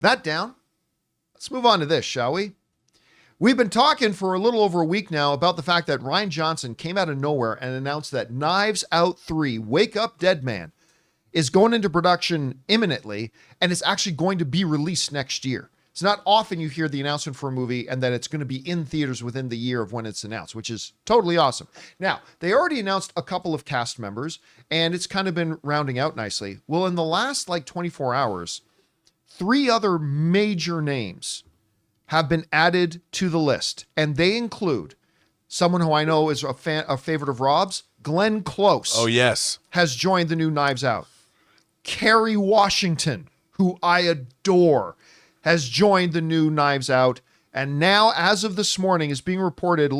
That down. Let's move on to this, shall we? We've been talking for a little over a week now about the fact that Rian Johnson came out of nowhere and announced that Knives Out 3, Wake Up Deadman, is going into production imminently, and it's actually going to be released next year. It's not often you hear the announcement for a movie and that it's going to be in theaters within the year of when it's announced, which is totally awesome. Now, they already announced a couple of cast members, and it's kind of been rounding out nicely. Well, in the last 24 hours, 3 other major names have been added to the list, and they include someone who I know is a favorite of Rob's, Glenn Close. Oh, yes. Has joined the new Knives Out. Kerry Washington, who I adore, has joined the new Knives Out. And now, as of this morning, is being reported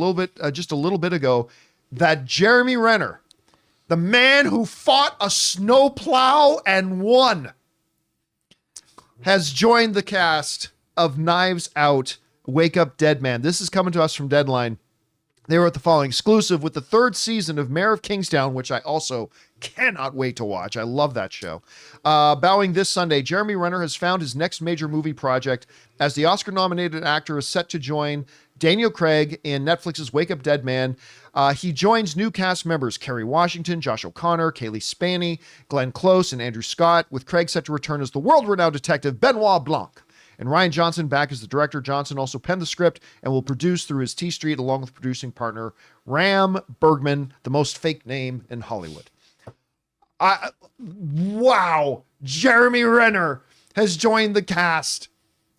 just a little bit ago, that Jeremy Renner, the man who fought a snowplow and won, has joined the cast of Knives Out, Wake Up Deadman. This is coming to us from Deadline. They wrote the following: exclusive with the 3rd season of Mayor of Kingstown, which I also cannot wait to watch. I love that show. Bowing this Sunday, Jeremy Renner has found his next major movie project as the Oscar-nominated actor is set to join Daniel Craig in Netflix's Wake Up Deadman. He joins new cast members Kerry Washington, Josh O'Connor, Kaylee Spaney, Glenn Close, and Andrew Scott, with Craig set to return as the world-renowned detective Benoit Blanc. And Rian Johnson back as the director. Johnson also penned the script and will produce through his T Street along with producing partner Ram Bergman, the most fake name in Hollywood. Wow. Jeremy Renner has joined the cast.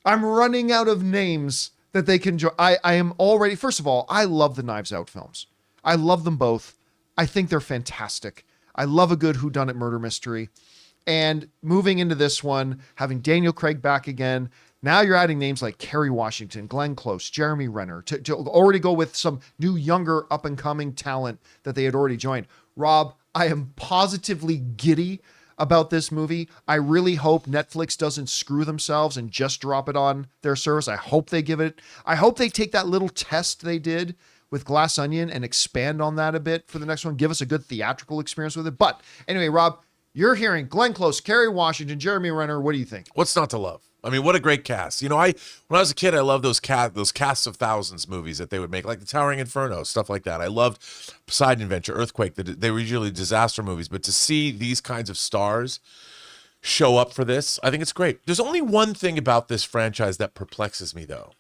I'm running out of names that they can join. I am already, first of all, I love the Knives Out films. I love them both. I think they're fantastic. I love a good whodunit murder mystery. And moving into this one, having Daniel Craig back again, now you're adding names like Kerry Washington, Glenn Close, Jeremy Renner, to already go with some new, younger, up-and-coming talent that they had already joined. Rob, I am positively giddy about this movie. I really hope Netflix doesn't screw themselves and just drop it on their service. I hope they take that little test they did with Glass Onion and expand on that a bit for the next one. Give us a good theatrical experience with it. But anyway, Rob, you're hearing Glenn Close, Kerry Washington, Jeremy Renner. What do you think? What's not to love? I mean, what a great cast. When I was a kid, I loved those casts of thousands movies that they would make, like the Towering Inferno, stuff like that. I loved Poseidon Adventure, Earthquake. They were usually disaster movies, but to see these kinds of stars show up for this, I think it's great. There's only one thing about this franchise that perplexes me, though.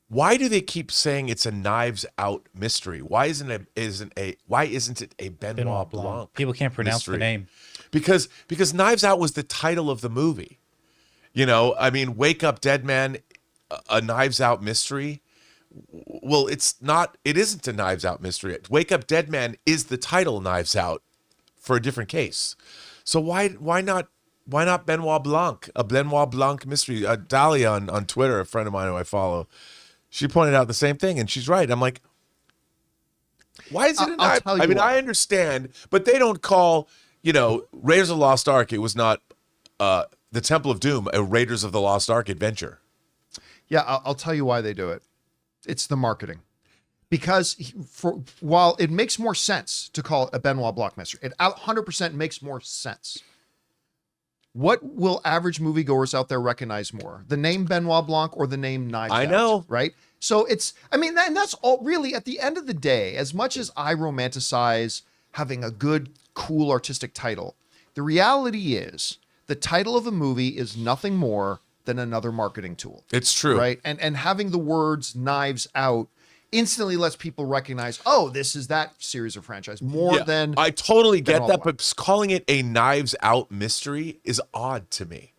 Why do they keep saying it's a Knives Out mystery? Why isn't it a Benoit Blanc? People can't pronounce mystery? the name. Because Knives Out was the title of the movie. Wake Up Deadman, a Knives Out mystery. Well, it isn't a Knives Out mystery. Wake Up Deadman is the title Knives Out for a different case. So why not Benoit Blanc, a Benoit Blanc mystery? Dahlia on Twitter, a friend of mine who I follow, she pointed out the same thing, and she's right. I'm like, why is it a Knives Out? I understand, but they don't call, Raiders of the Lost Ark. It was not the Temple of Doom, a Raiders of the Lost Ark adventure. Yeah, I'll tell you why they do it. It's the marketing. Because while it makes more sense to call it a Benoit Blanc mystery, it 100% makes more sense. What will average moviegoers out there recognize more? The name Benoit Blanc or the name Knives Out? I know. Right? So and that's all really, at the end of the day, as much as I romanticize having a good, cool, artistic title, the reality is the title of a movie is nothing more than another marketing tool. It's true. Right? And having the words Knives Out instantly lets people recognize, oh, this is that series of franchise more than. I totally get that, but calling it a Knives Out mystery is odd to me.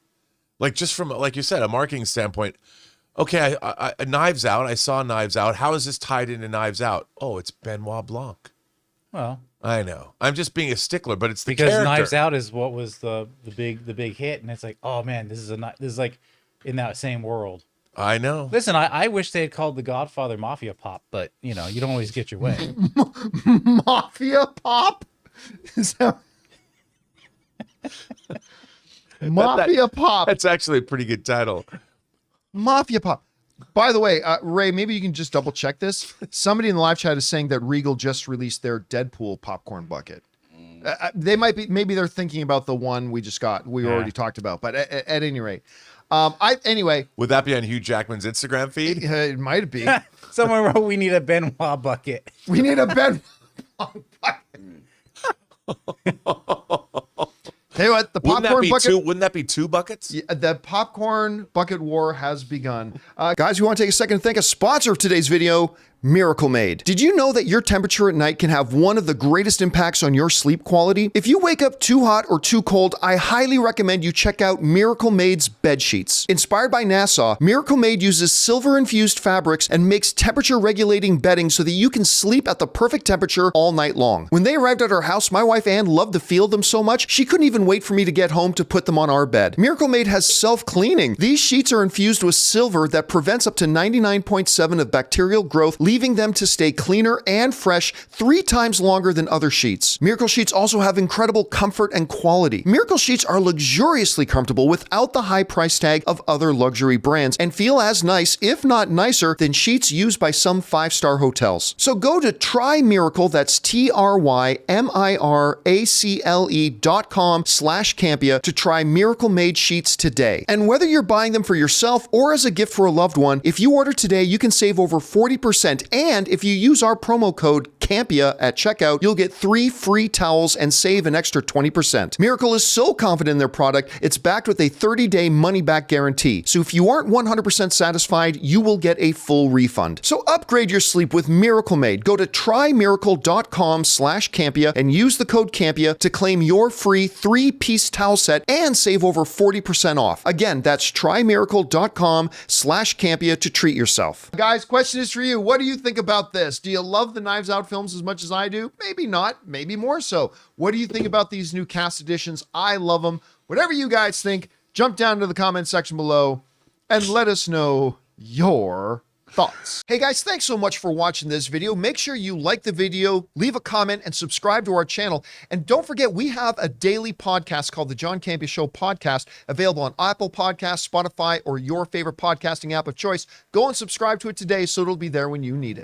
Like, just from, like you said, a marketing standpoint. Okay, I Knives Out. I saw Knives Out. How is this tied into Knives Out? Oh, it's Benoit Blanc. Well, I know. I'm just being a stickler, but it's the because character. Knives Out is what was the big hit, and it's like, oh man, this is like in that same world. I know. Listen, I wish they had called The Godfather Mafia Pop, but you don't always get your way. Mafia Pop? Is that... Mafia Pop. That's actually a pretty good title. Mafia Pop. By the way, Ray, maybe you can just double check this. Somebody in the live chat is saying that Regal just released their Deadpool popcorn bucket. Maybe they're thinking about the one we already talked about, but at any rate, Anyway, Would that be on Hugh Jackman's Instagram feed? it might be. Someone wrote, "We need a Benoit bucket." We need a bed. Tell you what, the popcorn bucket. Wouldn't that be two buckets? Yeah, the popcorn bucket war has begun. Guys, we want to take a second to thank a sponsor of today's video, Miracle Made. Did you know that your temperature at night can have one of the greatest impacts on your sleep quality? If you wake up too hot or too cold, I highly recommend you check out Miracle Made's bed sheets. Inspired by NASA, Miracle Made uses silver-infused fabrics and makes temperature-regulating bedding so that you can sleep at the perfect temperature all night long. When they arrived at our house, my wife Ann loved the feel of them so much, she couldn't even wait for me to get home to put them on our bed. Miracle Made has self-cleaning. These sheets are infused with silver that prevents up to 99.7% of bacterial growth, leaving them to stay cleaner and fresh 3 times longer than other sheets. Miracle Sheets also have incredible comfort and quality. Miracle Sheets are luxuriously comfortable without the high price tag of other luxury brands and feel as nice, if not nicer, than sheets used by some 5-star hotels. So go to TryMiracle, that's TryMiracle.com/Campea to try Miracle Made sheets today. And whether you're buying them for yourself or as a gift for a loved one, if you order today, you can save over 40%. And if you use our promo code Campea at checkout, you'll get 3 free towels and save an extra 20%. Miracle is so confident in their product, it's backed with a 30-day money-back guarantee. So if you aren't 100% satisfied, you will get a full refund. So upgrade your sleep with Miracle Made. Go to TryMiracle.com/Campea and use the code Campea to claim your free 3-piece towel set and save over 40% off. Again, that's TryMiracle.com/Campea to treat yourself. Guys, question is for you. What do you think about this? Do you love the Knives Out films as much as I do? Maybe not, maybe more so. What do you think about these new cast additions? I love them. Whatever you guys think, jump down to the comment section below and let us know your thoughts. Hey guys, thanks so much for watching this video. Make sure you like the video, leave a comment, and subscribe to our channel. And don't forget, we have a daily podcast called the John Campea Show podcast, available on Apple Podcasts, Spotify, or your favorite podcasting app of choice. Go and subscribe to it today so it'll be there when you need it.